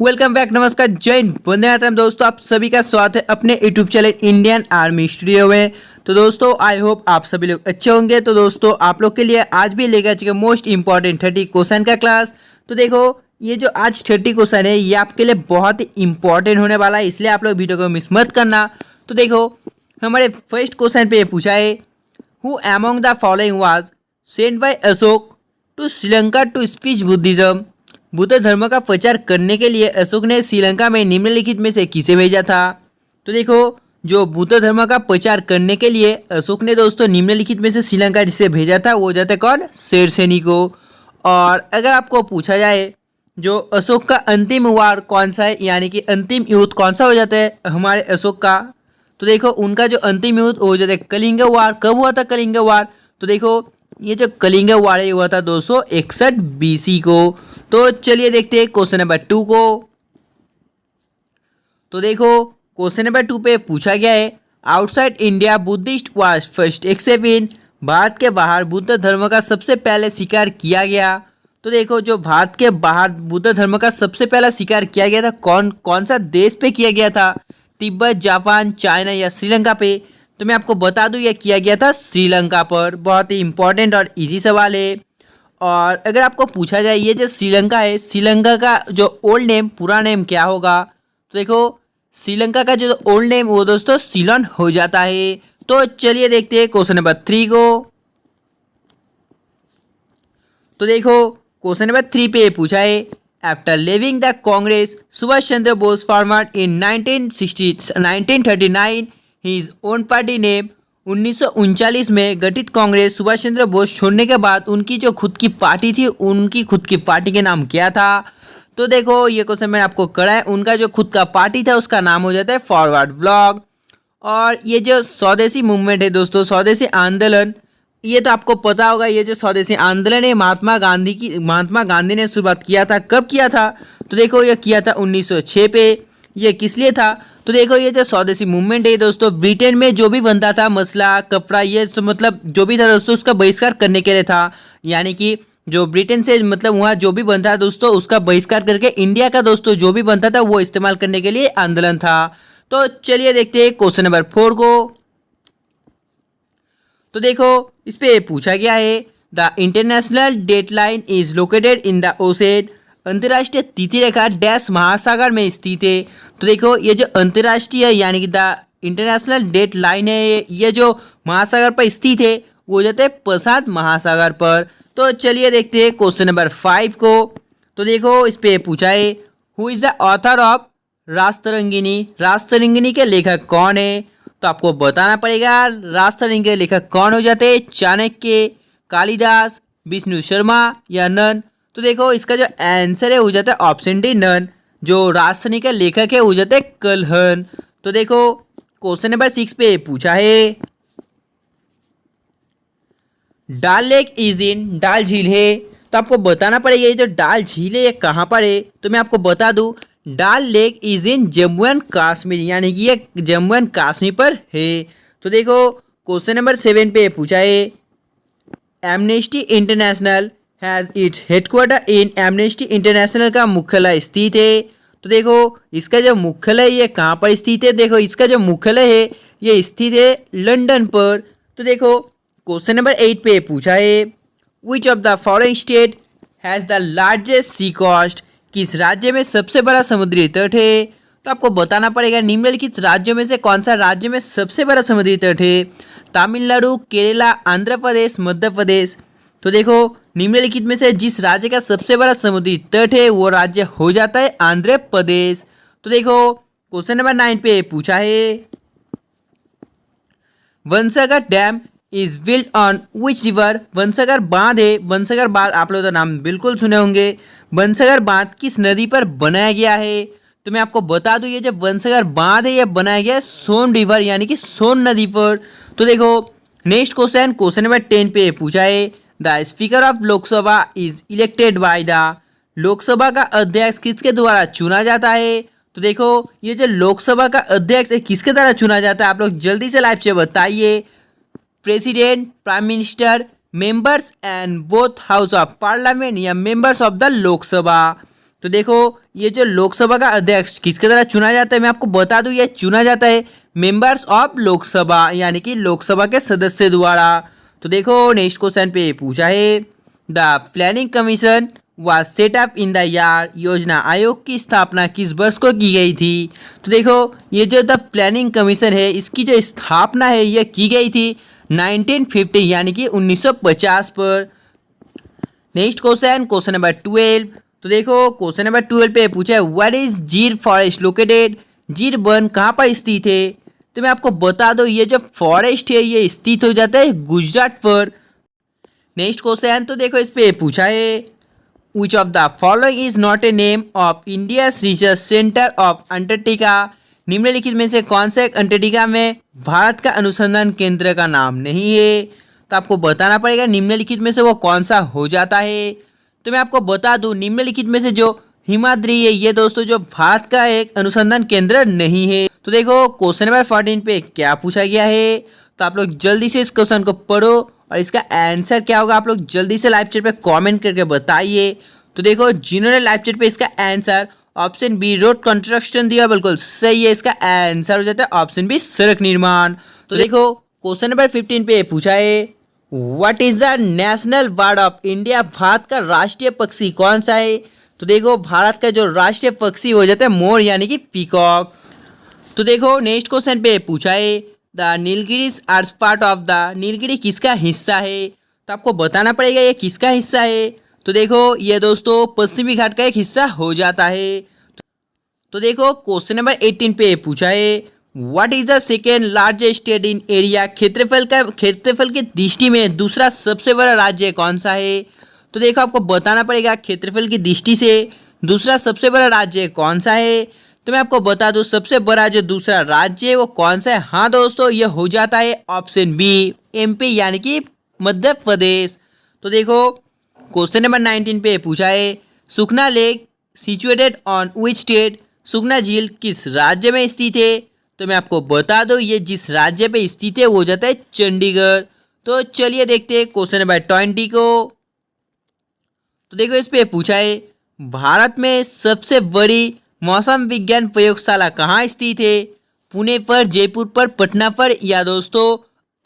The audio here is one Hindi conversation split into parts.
वेलकम बैक, नमस्कार, जय हिंद, वंदे मातरम। दोस्तों आप सभी का स्वागत है अपने YouTube channel Indian army studio में। तो दोस्तों आई होप आप सभी लोग अच्छे होंगे। तो दोस्तों आप लोग के लिए आज भी लेकर चुके मोस्ट इंपॉर्टेंट 30 क्वेश्चन का क्लास। तो देखो ये जो आज 30 क्वेश्चन है ये आपके लिए बहुत ही इंपॉर्टेंट होने वाला है, इसलिए आप लोग वीडियो को मिस मत करना। तो देखो हमारे फर्स्ट क्वेश्चन पे ये पूछा है, who among the following was sent by Ashoka to Sri Lanka to speech Buddhism. Buddha धर्म का प्रचार करने के लिए अशोक ने श्रीलंका में निम्नलिखित में से किसे भेजा था। तो देखो जो बुद्ध धर्म का प्रचार करने के लिए अशोक ने दोस्तों निम्नलिखित में से श्रीलंका जिसे भेजा था वो जाता कौन, शेरसेनी को। और अगर आपको पूछा जाए जो अशोक का अंतिम वार कौन सा है, यानी कि अंतिम युद्ध कौन सा हो जाता है हमारे अशोक का, तो देखो उनका जो अंतिम युद्ध हो जाता है कलिंग वार। कब हुआ था कलिंग वार? तो देखो ये जो कलिंग वार हुआ था 261 BC को। तो चलिए देखते हैं क्वेश्चन नंबर 2 को। तो देखो क्वेश्चन नंबर 2 पे पूछा गया है, outside India Buddhist was first accept इन। भारत के बाहर बुद्ध धर्म का सबसे पहले स्वीकार किया गया। तो देखो जो भारत के बाहर बुद्ध धर्म का सबसे पहला स्वीकार किया गया था कौन सा देश पे किया गया था? तिब्बत, जापान, चाइना या श्रीलंका पे? तो मैं आपको बता दूं यह किया गया था श्रीलंका पर। बहुत ही इंपॉर्टेंट और इजी सवाल है। और अगर आपको पूछा जाए ये जो श्रीलंका है, श्रीलंका का जो ओल्ड नेम पूरा नेम क्या होगा? तो देखो श्रीलंका का जो ओल्ड नेम वो दोस्तों सीलोन हो जाता है। तो चलिए देखते हैं क्वेश्चन नंबर 3 को। तो देखो क्वेश्चन नंबर 3 पे पूछा है, after living the Congress Subhash Chandra Bose formed in 1939 his own party name. 1939 में गठित कांग्रेस सुभाष चंद्र बोस छोड़ने के बाद उनकी जो खुद की पार्टी थी उनकी खुद की पार्टी के नाम क्या था? तो देखो ये क्वेश्चन मैंने आपको करा है, उनका जो खुद का पार्टी था उसका नाम हो जाता है फॉरवर्ड ब्लॉक। और ये जो स्वदेशी मूवमेंट है दोस्तों, स्वदेशी आंदोलन, ये तो आपको पता होगा। ये जो स्वदेशी आंदोलन है महात्मा गांधी ने शुरुआत किया था। कब किया था? तो देखो ये किया था 1906 पे। ये किस लिए था? तो देखो ये जो स्वदेशी मूवमेंट है दोस्तों, ब्रिटेन में जो भी बनता था मसला कपड़ा ये तो मतलब जो भी था दोस्तों उसका बहिष्कार करने के लिए था। यानी कि जो ब्रिटेन से मतलब वहाँ जो भी बनता था दोस्तों उसका बहिष्कार करके इंडिया का दोस्तों जो भी बनता था वो इस्तेमाल करने के लिए आंदोलन था। तो चलिए देखते हैं क्वेश्चन नंबर 4 को। तो देखो इस पे पूछा गया है, the international deadline is located in the ocean. अंतर्राष्ट्रीय तिथि रेखा डैश महासागर में स्थित है। तो देखो ये जो अंतर्राष्ट्रीय यानी कि द इंटरनेशनल डेट लाइन है ये जो महासागर पर स्थित है वो जाते हैं प्रशांत महासागर पर। तो चलिए देखते हैं क्वेश्चन नंबर 5 को। तो देखो इस पे पूछा है, who is the author of Rajatarangini. Rajatarangini के लेखक कौन है? तो आपको बताना पड़ेगा राजतरंगिनी के लेखक कौन हो जाते हैं, चाणक्य, कालिदास, विष्णु शर्मा या नन। तो देखो इसका जो आंसर है हो जाता है ऑप्शन डी नन। जो राजतरंगिनी के लेखक है हो जाते हैं कल्हण। तो देखो क्वेश्चन नंबर 6 पे पूछा है, डाल लेक इज इन। डाल झील है तो आपको बताना पड़ेगा ये जो डाल झील है ये कहाँ पर है। तो मैं आपको बता दूं डाल lake is in Jammu and Kashmir, यानी कि ये जम्मू एंड कश्मीर पर है। तो देखो क्वेश्चन नंबर 7 पे पूछा है, amnesty international has its headquarter in. Amnesty international का मुख्यालय स्थित है। तो देखो इसका जो मुख्यालय ये कहाँ पर स्थित है? देखो इसका जो मुख्यालय है ये स्थित है लंदन पर। तो देखो क्वेश्चन नंबर 8 पे पूछा है, which of the following state has the largest sea coast. किस राज्य में सबसे बड़ा समुद्री तट है? तो आपको बताना पड़ेगा निम्नलिखित राज्यों में से कौन सा राज्य में सबसे बड़ा समुद्री तट है। तमिलनाडु, केरला, आंध्र प्रदेश, मध्य प्रदेश। तो देखो निम्नलिखित में से जिस राज्य का सबसे बड़ा समुद्री तट है वो राज्य हो जाता है आंध्र प्रदेश। तो देखो क्वेश्चन नंबर 9 पे पूछा है, Bansagar dam is built on which river. Bansagar बांध है, वंसागर बांध आप लोग तो नाम बिल्कुल सुने होंगे। वंसागर बांध किस नदी पर बनाया गया है? तो मैं आपको बता दूं ये जो वंसागर बांध है ये बनाया गया है सोन रिवर यानी कि सोन नदी पर। तो देखो नेक्स्ट क्वेश्चन क्वेश्चन नंबर 10 पे पूछा है, the speaker of Lok Sabha is elected by the. Lok Sabha का अध्यक्ष किसके द्वारा चुना जाता है? तो देखो ये जो लोकसभा का अध्यक्ष है किसके द्वारा चुना जाता है? आप लोग जल्दी से लाइव से बताइए। President, prime minister, members and both house of parliament या मेंबर्स ऑफ द लोकसभा। तो देखो ये जो लोकसभा का अध्यक्ष किसके द्वारा चुना जाता है, मैं आपको बता दूं ये चुना जाता है मेंबर्स ऑफ लोकसभा यानी कि लोकसभा के सदस्य द्वारा। तो देखो नेक्स्ट क्वेश्चन पे पूछा है the planning commission was set up in the year, योजना आयोग की स्थापना किस वर्ष को की गई थी। तो देखो ये जो द प्लानिंग कमीशन है इसकी जो स्थापना है ये की गई थी 1950 यानी कि 1950 पर। Next question number 12। तो देखो क्वेश्चन नंबर 12 पे पूछा है व्हाट इज जीर फॉरेस्ट लोकेटेड, जीर वन कहाँ पर स्थित है। तो मैं आपको बता दूं ये जो फॉरेस्ट है ये स्थित हो जाता है गुजरात पर। नेक्स्ट क्वेश्चन तो देखो इस पे पूछा है which of the following is not a name of India research centre of Antarctica, निम्नलिखित में से कौन सा एक अंटार्कटिका में भारत का अनुसंधान केंद्र का नाम नहीं है। तो आपको बताना पड़ेगा निम्नलिखित में से वो कौन सा हो जाता है। तो मैं आपको बता दूं निम्नलिखित में से जो हिमाद्री है ये दोस्तों जो भारत का एक अनुसंधान केंद्र नहीं है। तो देखो क्वेश्चन नंबर 14 पे क्या पूछा गया है, तो आप लोग जल्दी से इस क्वेश्चन को पढ़ो और इसका आंसर क्या होगा आप लोग जल्दी से लाइव चैट पे कमेंट करके बताइए। तो देखो जिन्होंने लाइव चैट पे इसका answer option B road construction दिया बिल्कुल सही है, इसका आंसर हो जाता है ऑप्शन बी सड़क निर्माण। तो देखो क्वेश्चन नंबर 15 पे पूछा है what is the national bird of India, Bharat का राष्ट्रीय पक्षी कौन सा है। तो देखो भारत का जो राष्ट्रीय पक्षी हो जाता है मोर यानी कि पीकॉक। तो देखो नेक्स्ट क्वेश्चन पे पूछा है the Nilgiris are part of the, Nilgiri किसका हिस्सा है। तो आपको बताना पड़ेगा ये किसका हिस्सा है। तो देखो ये दोस्तों पश्चिमी घाट का एक हिस्सा हो जाता है। तो देखो क्वेश्चन नंबर 18 पे पूछा है what is the second largest state in area, क्षेत्रफल की दृष्टि में दूसरा सबसे बड़ा राज्य कौन सा है। तो देखो आपको बताना पड़ेगा क्षेत्रफल की दृष्टि से दूसरा सबसे बड़ा राज्य कौन सा है। तो मैं आपको बता दूं सबसे बड़ा जो दूसरा राज्य है वो कौन सा है। हाँ दोस्तों ये हो जाता है ऑप्शन बी एमपी यानी कि मध्य प्रदेश। तो देखो क्वेश्चन नंबर 19 पे पूछा है Sukhna lake situated on which state, Sukhna झील किस राज्य में स्थित है। तो मैं आपको बता दूं ये जिस राज्य पे स्थित है वो हो जाता है चंडीगढ़। तो चलिए देखते हैं क्वेश्चन नंबर 20 को। तो देखो इस पे पूछा है भारत में सबसे बड़ी मौसम विज्ञान प्रयोगशाला कहाँ स्थित है, पुणे पर, जयपुर पर, पटना पर या दोस्तों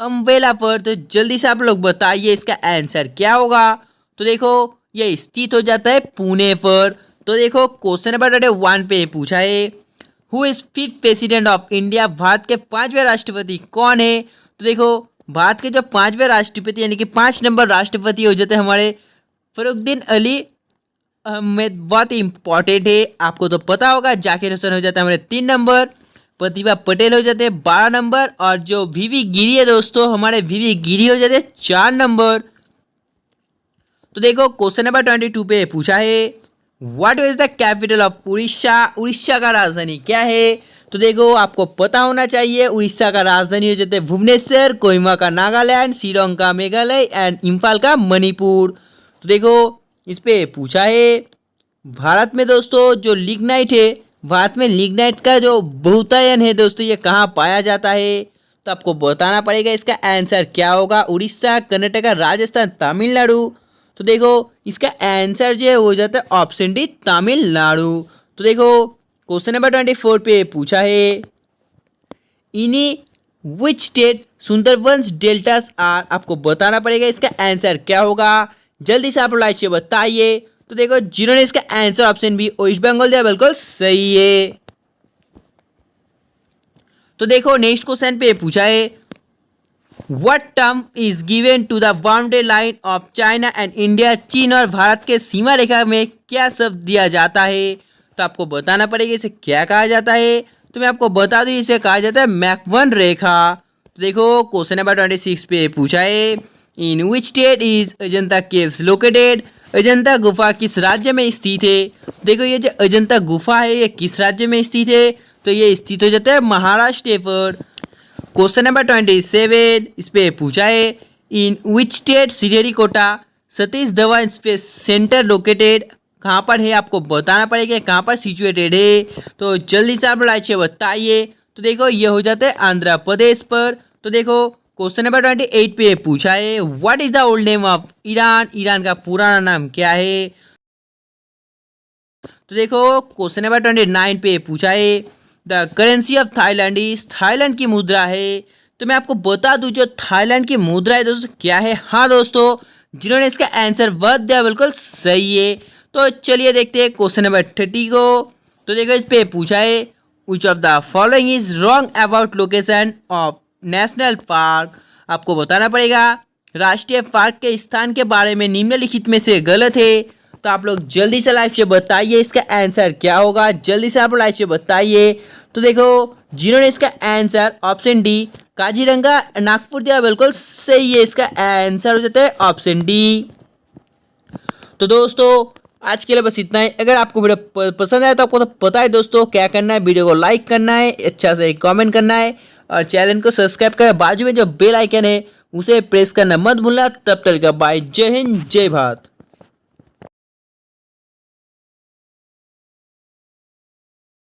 अम्बेला पर। तो जल्दी से आप लोग बताइए इसका आंसर क्या होगा। तो देखो ये स्थित हो जाता है पुणे पर। तो देखो क्वेश्चन नंबर 1 पे पूछा है who is 5th president of India, Bharat के 5वें राष्ट्रपति कौन है। तो देखो भारत के जो 5वें राष्ट्रपति यानी कि 5 नंबर राष्ट्रपति हो जाते हैं हमारे फरुखुद्दीन अली अहमद, बहुत इंपॉर्टेंट है आपको तो पता होगा। जाकिर हुसैन हो जाता है हमारे 3 नंबर, प्रतिभा पटेल हो जाते हैं 12 नंबर और जो वीवी गिरी है दोस्तों हमारे वीवी गिरी हो जाते हैं 4 नंबर। तो देखो क्वेश्चन नंबर 22 पे पूछा है what is the capital of Orissa, Orissa का राजधानी क्या है। तो देखो आपको पता होना चाहिए उड़ीसा का राजधानी हो जाते हैं भुवनेश्वर, कोहिमा का नागालैंड, शिलोंग का मेघालय एंड इम्फाल का मणिपुर। तो देखो इस पे पूछा है भारत में दोस्तों जो लिग्नाइट है, भारत में लिग्नाइट का जो बहुतायन है दोस्तों ये कहाँ पाया जाता है। तो आपको बताना पड़ेगा इसका आंसर क्या होगा, उड़ीसा, कर्नाटका, राजस्थान, तमिलनाडु। तो देखो इसका आंसर जो है हो जाता है ऑप्शन डी तमिलनाडु। तो देखो क्वेश्चन नंबर 24 पे पूछा है इन्हीं which state Sundarbans deltas are, आपको बताना पड़ेगा इसका आंसर क्या होगा। जल्दी से आप लाइक से बताइए। तो देखो जिन्होंने इसका answer option B West Bengal दिया बिल्कुल सही है। तो देखो नेक्स्ट क्वेश्चन पे पूछा है what term is given to the boundary line of China and India, चीन और भारत के सीमा रेखा में क्या शब्द दिया जाता है। तो आपको बताना पड़ेगा इसे क्या कहा जाता है। तो मैं आपको बता दूं इसे कहा जाता है मैकवन रेखा। तो देखो क्वेश्चन नंबर 26 पे पूछा है in which state is Ajanta caves located, Ajanta गुफा किस राज्य में स्थित है। देखो ये जो अजंता गुफा है ये किस राज्य में स्थित है। तो ये स्थित हो जाता है महाराष्ट्र पर। क्वेश्चन नंबर 27 इस पे पूछा है in which state Sriharikota Satish Dhawan space centre located, कहाँ पर है आपको बताना पड़ेगा कहाँ पर सिचुएटेड है। तो जल्दी से आप लाइक से बताइए। तो देखो ये हो जाता है आंध्र प्रदेश पर। तो देखो क्वेश्चन नंबर 28 पे पूछा है what is the old name of Iran, Iran का पुराना नाम क्या है। तो देखो क्वेश्चन नंबर 29 पे पूछा है the currency of Thailand is, Thailand की मुद्रा है। तो मैं आपको बता दूं जो थाईलैंड की मुद्रा है दोस्तों क्या है। हाँ दोस्तों, जिन्होंने इसका आंसर बता दिया बिल्कुल सही है। तो चलिए देखते हैं क्वेश्चन नंबर 30 को। तो देखो इस पे पूछा है which of the following is wrong about location of national park. आपको बताना पड़ेगा राष्ट्रीय पार्क के स्थान के बारे में निम्नलिखित में से गलत है। तो आप लोग जल्दी से लाइव से बताइए इसका आंसर क्या होगा, जल्दी से आप लाइव से बताइए। तो देखो जिन्होंने इसका answer option D Kaziranga Nagpur दिया बिल्कुल सही है, इसका आंसर हो जाता है ऑप्शन डी। तो दोस्तों आज के लिए बस इतना ही। अगर आपको वीडियो पसंद आया तो आपको तो पता है दोस्तों क्या करना है, वीडियो को लाइक करना है, अच्छा से कमेंट करना है और चैनल को सब्सक्राइब करना। बाजू में जो बेल आइकन है उसे प्रेस करना मत भूलना। तब तक का बाय, जय हिंद जय भारत।